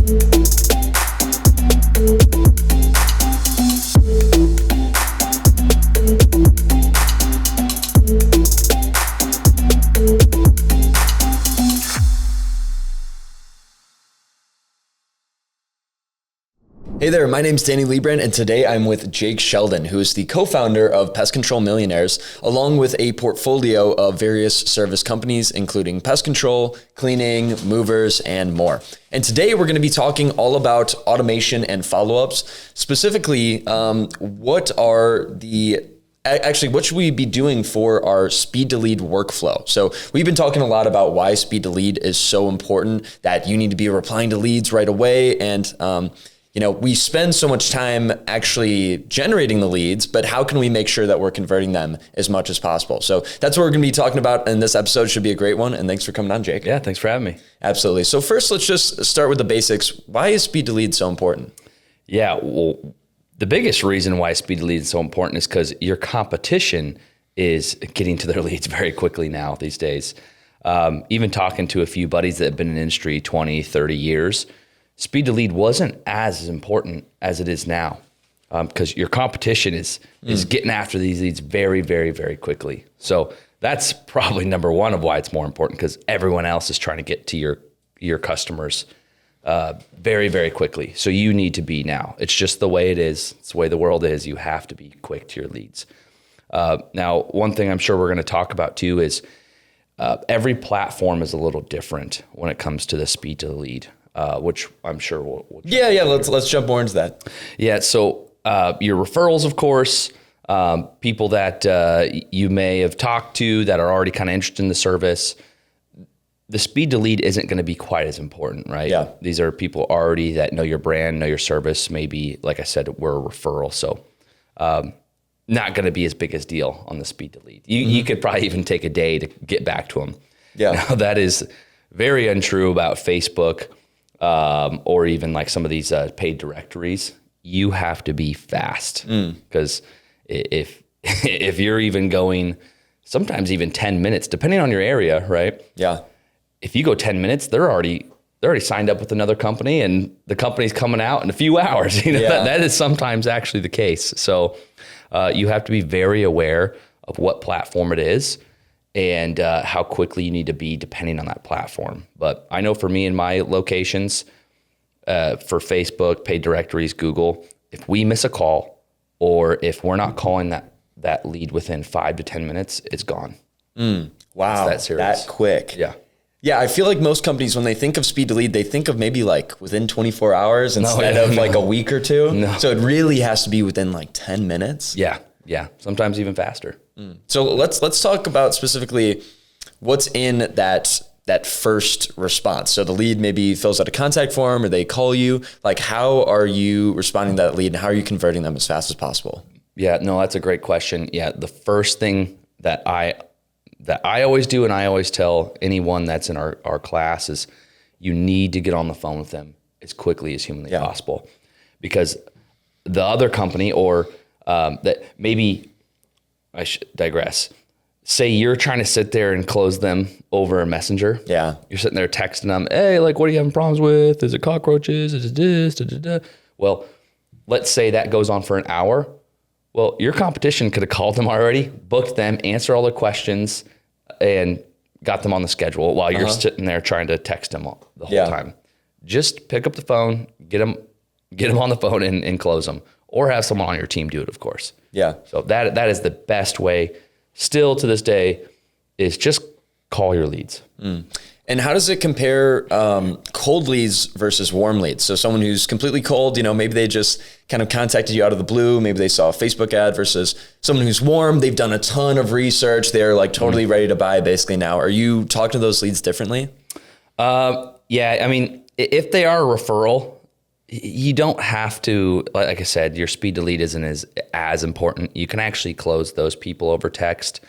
Hey there, my name's Danny Leibrandt, and today I'm with Jake Sheldon, who is the co-founder of Pest Control Millionaires, along with a portfolio of various service companies, including pest control, cleaning, movers, and more. And today we're going to be talking all about automation and follow-ups. Specifically, what should we be doing for our speed to lead workflow? So we've been talking a lot about why speed to lead is so important, that you need to be replying to leads right away. And, we spend so much time actually generating the leads, but how can we make sure that we're converting them as much as possible? So that's what we're going to be talking about, and this episode should be a great one. And thanks for coming on, Jake. Yeah, thanks for having me. Absolutely. So first, let's just start with the basics. Why is speed to lead so important? Yeah, well, the biggest reason why speed to lead is so important is because your competition is getting to their leads very quickly now these days. Even talking to a few buddies that have been in the industry 20, 30 years, speed to lead wasn't as important as it is now, because your competition is getting after these leads very, very, very quickly. So that's probably number one of why it's more important, because everyone else is trying to get to your customers very, very quickly. So you need to be now. It's just the way it is. It's the way the world is. You have to be quick to your leads. Now, one thing I'm sure we're going to talk about too is every platform is a little different when it comes to the speed to the lead. Which I'm sure we'll Let's jump more into that. Yeah. So your referrals, of course, people that you may have talked to that are already kind of interested in the service. The speed to lead isn't going to be quite as important, right? Yeah. These are people already that know your brand, know your service. Maybe, like I said, we're a referral, so not going to be as big as deal on the speed to lead. You could probably even take a day to get back to them. Yeah. Now, that is very untrue about Facebook. Or even like some of these paid directories. You have to be fast, because if you're even going sometimes even 10 minutes, depending on your area, right? Yeah. If you go 10 minutes, they're already signed up with another company, and the company's coming out in a few hours. That is sometimes actually the case. So you have to be very aware of what platform it is and how quickly you need to be depending on that platform. But I know for me in my locations, for Facebook, paid directories, Google, if we miss a call or if we're not calling that lead within 5 to 10 minutes, it's gone. Wow, it's that serious. That quick. Yeah. Yeah, I feel like most companies, when they think of speed to lead, they think of maybe like within 24 hours instead of like a week or two. No. So it really has to be within like 10 minutes. Yeah. Sometimes even faster. So let's talk about specifically what's in that first response. So the lead maybe fills out a contact form, or they call you. Like, how are you responding to that lead, and how are you converting them as fast as possible? Yeah, no, that's a great question. Yeah, the first thing that I always do, and I always tell anyone that's in our class, is you need to get on the phone with them as quickly as humanly possible, because the other company or that maybe I should digress. Say you're trying to sit there and close them over a messenger. Yeah. You're sitting there texting them, hey, like, what are you having problems with? Is it cockroaches? Is it this? Da, da, da. Well, let's say that goes on for an hour. Well, your competition could have called them already, booked them, answered all their questions, and got them on the schedule while you're sitting there trying to text them the whole time. Just pick up the phone, get them on the phone and close them. Or have someone on your team do it, of course. Yeah. So that is the best way, still to this day, is just call your leads. And how does it compare cold leads versus warm leads? So someone who's completely cold, maybe they just kind of contacted you out of the blue. Maybe they saw a Facebook ad, versus someone who's warm. They've done a ton of research. They're like totally ready to buy basically now. Are you talking to those leads differently? Yeah. I mean, if they are a referral, you don't have to, like I said, your speed to lead isn't as important. You can actually close those people over text.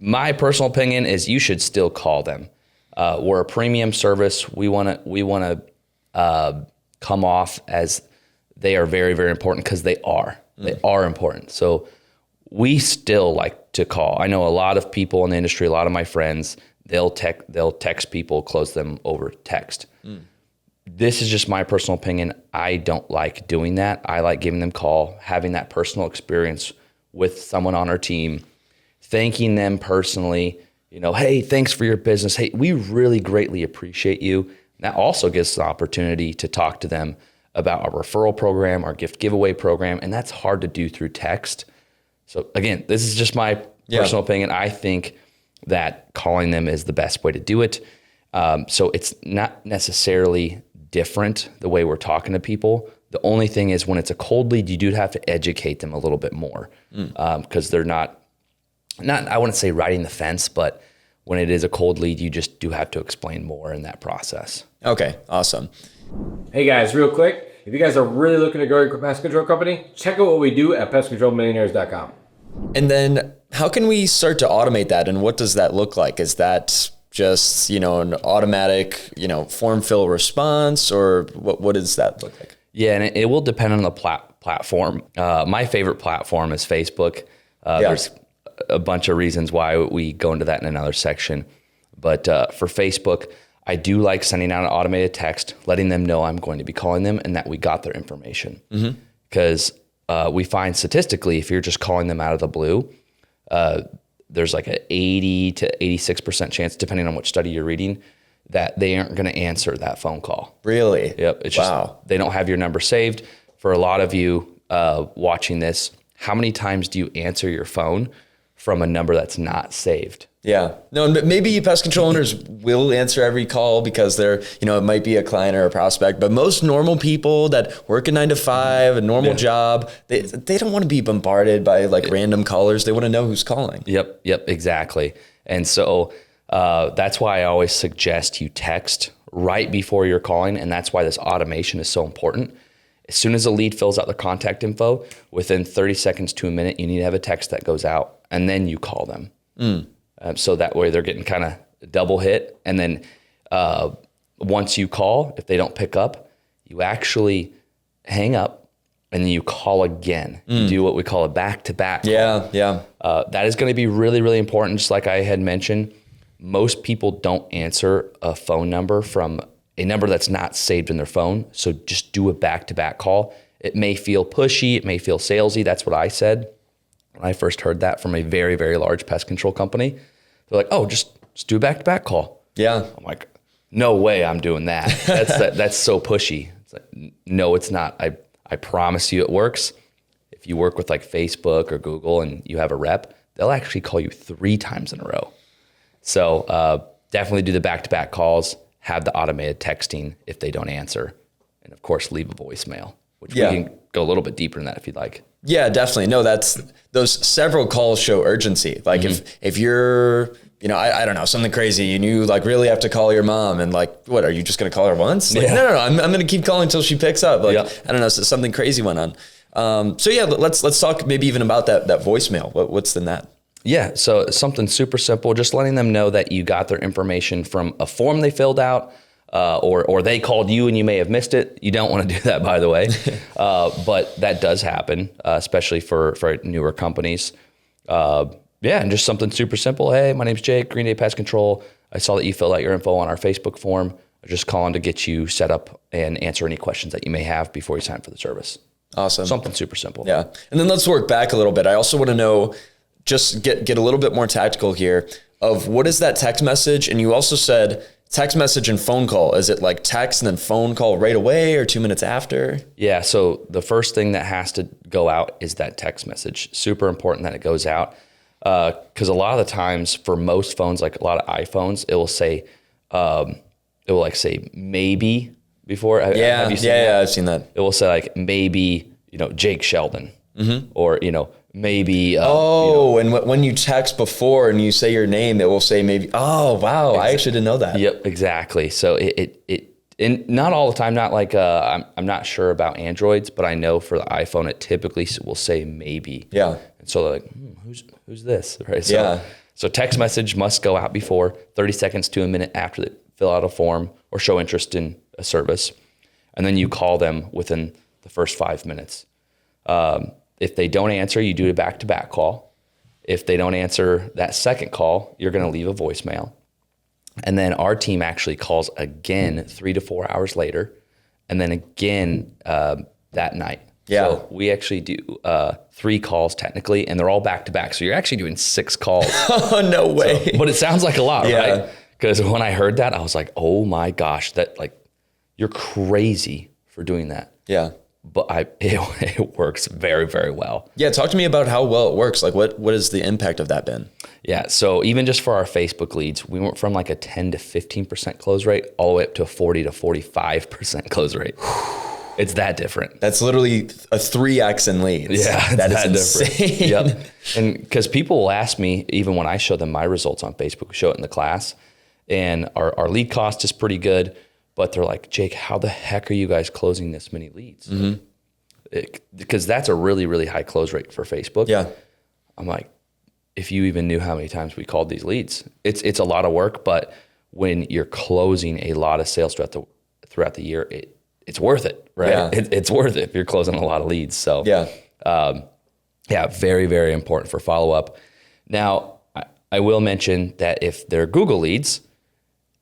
My personal opinion is you should still call them. We're a premium service. We want to come off as they are very, very important, because they are. They are important. So we still like to call. I know a lot of people in the industry, a lot of my friends, they'll text people, close them over text. This is just my personal opinion. I don't like doing that. I like giving them a call, having that personal experience with someone on our team, thanking them personally, hey, thanks for your business. Hey, we really greatly appreciate you. That also gives us an opportunity to talk to them about our referral program, our gift giveaway program, and that's hard to do through text. So again, this is just my personal opinion. I think that calling them is the best way to do it. So it's not necessarily different the way we're talking to people. The only thing is when it's a cold lead, you do have to educate them a little bit more because they're not, I wouldn't say riding the fence, but when it is a cold lead, you just do have to explain more in that process. Okay, awesome. Hey guys, real quick, if you guys are really looking to grow your pest control company, check out what we do at pestcontrolmillionaires.com. And then how can we start to automate that? And what does that look like? Is that just, an automatic, form fill response, or what does that look like? Yeah, and it will depend on the platform. My favorite platform is Facebook. There's a bunch of reasons why we go into that in another section. But for Facebook, I do like sending out an automated text, letting them know I'm going to be calling them and that we got their information. Because we find statistically, if you're just calling them out of the blue, there's like an 80 to 86% chance, depending on which study you're reading, that they aren't going to answer that phone call. Really? Yep. It's just, they don't have your number saved. For a lot of you watching this, how many times do you answer your phone from a number that's not saved? Yeah. No, maybe pest control owners will answer every call because they're, it might be a client or a prospect, but most normal people that work a 9 to 5, a normal job, they don't want to be bombarded by random callers. They want to know who's calling. Yep, exactly. And so that's why I always suggest you text right before you're calling. And that's why this automation is so important. As soon as a lead fills out their contact info, within 30 seconds to a minute, you need to have a text that goes out and then you call them. So that way they're getting kind of double hit. And then once you call, if they don't pick up, you actually hang up and then you call again. You do what we call a back-to-back call. Yeah. That is going to be really, really important. Just like I had mentioned, most people don't answer a phone number from a number that's not saved in their phone. So just do a back-to-back call. It may feel pushy. It may feel salesy. That's what I said when I first heard that from a very, very large pest control company. They're like, oh, just do a back-to-back call. Yeah. I'm like, no way I'm doing that. That's so pushy. It's like, no, it's not. I promise you it works. If you work with Facebook or Google and you have a rep, they'll actually call you 3 times in a row. So definitely do the back-to-back calls, have the automated texting if they don't answer, and of course, leave a voicemail, which we can go a little bit deeper in that if you'd like. Yeah, definitely. No, those several calls show urgency. If you're, I don't know, something crazy and you really have to call your mom and what, are you just going to call her once? No, I'm going to keep calling until she picks up. I don't know, so something crazy went on. Let's talk maybe even about that voicemail. What's in that? Yeah, so something super simple, just letting them know that you got their information from a form they filled out, or they called you and you may have missed it. You don't want to do that, by the way. But that does happen, especially for newer companies. And just something super simple. Hey, my name's Jake, Green Day Pest Control. I saw that you filled out your info on our Facebook form. I'm just calling to get you set up and answer any questions that you may have before you sign up for the service. Awesome. Something super simple. Yeah. And then let's work back a little bit. I also want to know, just get a little bit more tactical here of what is that text message? And you also said text message and phone call. Is it text and then phone call right away or 2 minutes after? Yeah. So the first thing that has to go out is that text message. Super important that it goes out. Because a lot of the times for most phones, a lot of iPhones, it will say, say maybe before. Have you seen that? I've seen that. It will say maybe, Jake Sheldon, or, maybe. And when you text before and you say your name, it will say maybe. Oh, wow. I actually didn't know that. Yep, exactly. So and not all the time, not I'm not sure about Androids, but I know for the iPhone, it typically will say maybe. Yeah. And so they're like, who's this? Right. So text message must go out before 30 seconds to a minute after they fill out a form or show interest in a service. And then you call them within the first 5 minutes. If they don't answer, you do a back-to-back call. If they don't answer that second call, you're going to leave a voicemail. And then our team actually calls again 3 to 4 hours later and then again that night. Yeah. So we actually do 3 calls technically, and they're all back to back. So you're actually doing 6 calls. Oh, no way. So, but it sounds like a lot, Yeah. right? Because when I heard that, I was like, oh my gosh, that like, you're crazy for doing that. Yeah. But it works very, very well. Yeah. Talk to me about how well it works. Like what has the impact of that been? Yeah. So even just for our Facebook leads, we went from like a 10 to 15% close rate all the way up to a 40 to 45% close rate. It's that different. That's literally a 3x in leads. Yeah. That is insane. Yep. And because people will ask me, even when I show them my results on Facebook, we show it in the class, and our lead cost is pretty good, but they're like, Jake, how the heck are you guys closing this many leads? Because that's a really, really high close rate for Facebook. Yeah. I'm like, if you even knew how many times we called these leads, it's a lot of work, but when you're closing a lot of sales throughout the year, it's worth it, right? Yeah. It's worth it if you're closing a lot of leads. So yeah, very, very important for follow-up. Now, I will mention that if they're Google leads,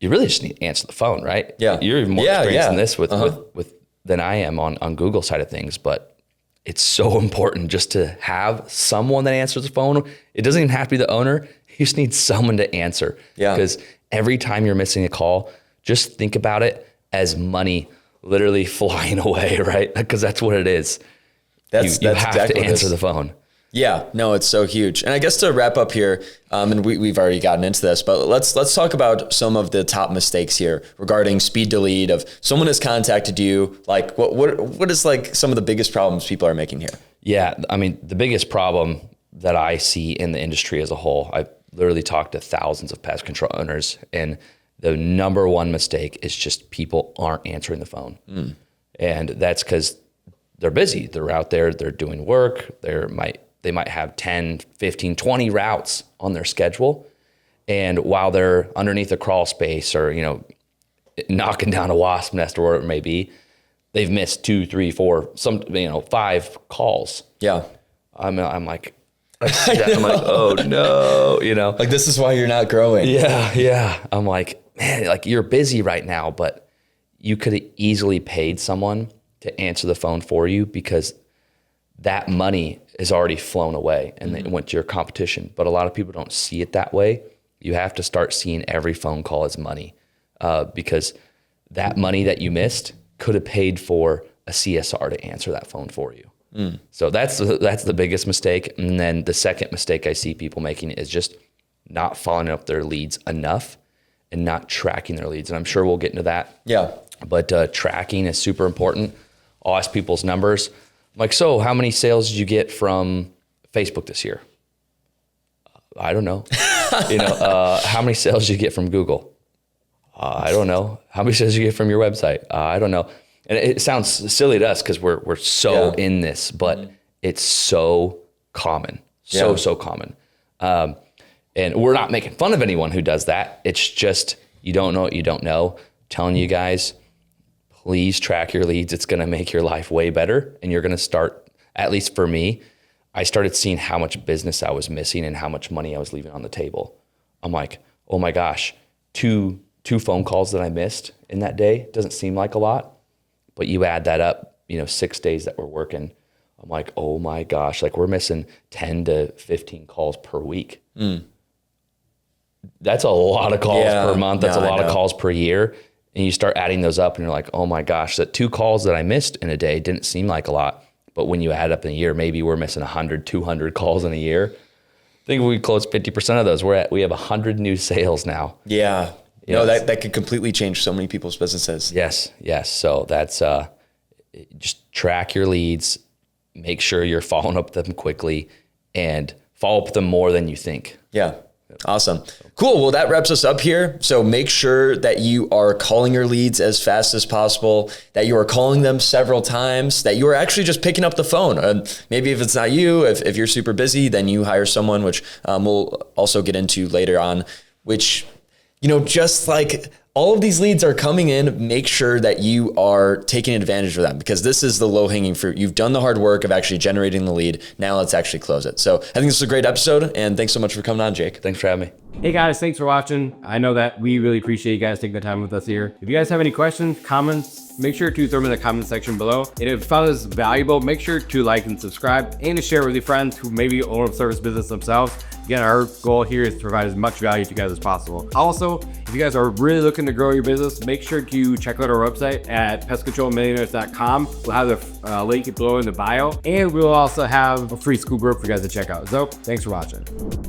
you really just need to answer the phone, right? Yeah. You're more experienced in this with than I am on Google side of things, but it's so important just to have someone that answers the phone. It doesn't even have to be the owner. You just need someone to answer. Yeah. Because every time you're missing a call, just think about it as money literally flying away, right? Because that's what it is. You have exactly to answer the phone. Yeah, no, it's so huge. And I guess to wrap up here, and we've already gotten into this, but let's talk about some of the top mistakes here regarding speed to lead. Of someone has contacted you, like what is like some of the biggest problems people are making here? Yeah, I mean, the biggest problem that I see in the industry as a whole, I've literally talked to thousands of pest control owners, and the number one mistake is just people aren't answering the phone. And that's because they're busy. They're out there, they're doing work, they might have 10, 15, 20 routes on their schedule. And while they're underneath a crawl space or, knocking down a wasp nest or whatever it may be, they've missed 2, 3, 4, 5 calls. Yeah. I'm like, oh no, Like this is why you're not growing. Yeah. I'm like, man, like you're busy right now, but you could have easily paid someone to answer the phone for you because that money is already flown away and it went to your competition. But a lot of people don't see it that way. You have to start seeing every phone call as money because that money that you missed could have paid for a CSR to answer that phone for you. So that's the biggest mistake. And then the second mistake I see people making is just not following up their leads enough and not tracking their leads. And I'm sure we'll get into that. Yeah. But tracking is super important. I'll ask people's numbers. I'm like, so how many sales did you get from Facebook this year? I don't know. How many sales did you get from Google? I don't know. How many sales did you get from your website? I don't know. And it sounds silly to us because we're so in this, but it's so common, so common. And we're not making fun of anyone who does that. It's just, you don't know what you don't know. I'm telling you guys, please track your leads. It's going to make your life way better. And you're going to start, at least for me, I started seeing how much business I was missing and how much money I was leaving on the table. I'm like, oh my gosh, two phone calls that I missed in that day doesn't seem like a lot, but you add that up, 6 days that we're working. I'm like, oh my gosh, like we're missing 10 to 15 calls per week. That's a lot of calls per month. That's a lot of calls per year. And you start adding those up and you're like, oh my gosh, that 2 calls that I missed in a day didn't seem like a lot. But when you add up in a year, maybe we're missing 100, 200 calls in a year. I think we close 50% of those. We have 100 new sales now. Yeah. That could completely change so many people's businesses. Yes. So that's just track your leads, make sure you're following up with them quickly, and follow up with them more than you think. Yeah. Awesome. Cool. Well, that wraps us up here. So make sure that you are calling your leads as fast as possible, that you are calling them several times, that you are actually just picking up the phone. Maybe if it's not you, if you're super busy, then you hire someone, which we'll also get into later on, which, just like all of these leads are coming in, make sure that you are taking advantage of them because this is the low-hanging fruit. You've done the hard work of actually generating the lead. Now let's actually close it. So I think this is a great episode, and thanks so much for coming on, Jake. Thanks for having me. Hey guys, thanks for watching. I know that we really appreciate you guys taking the time with us here. If you guys have any questions, comments, make sure to throw them in the comment section below. And if you found this valuable, make sure to like and subscribe and to share with your friends who maybe own a service business themselves. Again, our goal here is to provide as much value to you guys as possible. Also, if you guys are really looking to grow your business, make sure to check out our website at pestcontrolmillionaires.com. We'll have the link below in the bio, and we'll also have a free school group for you guys to check out. So thanks for watching.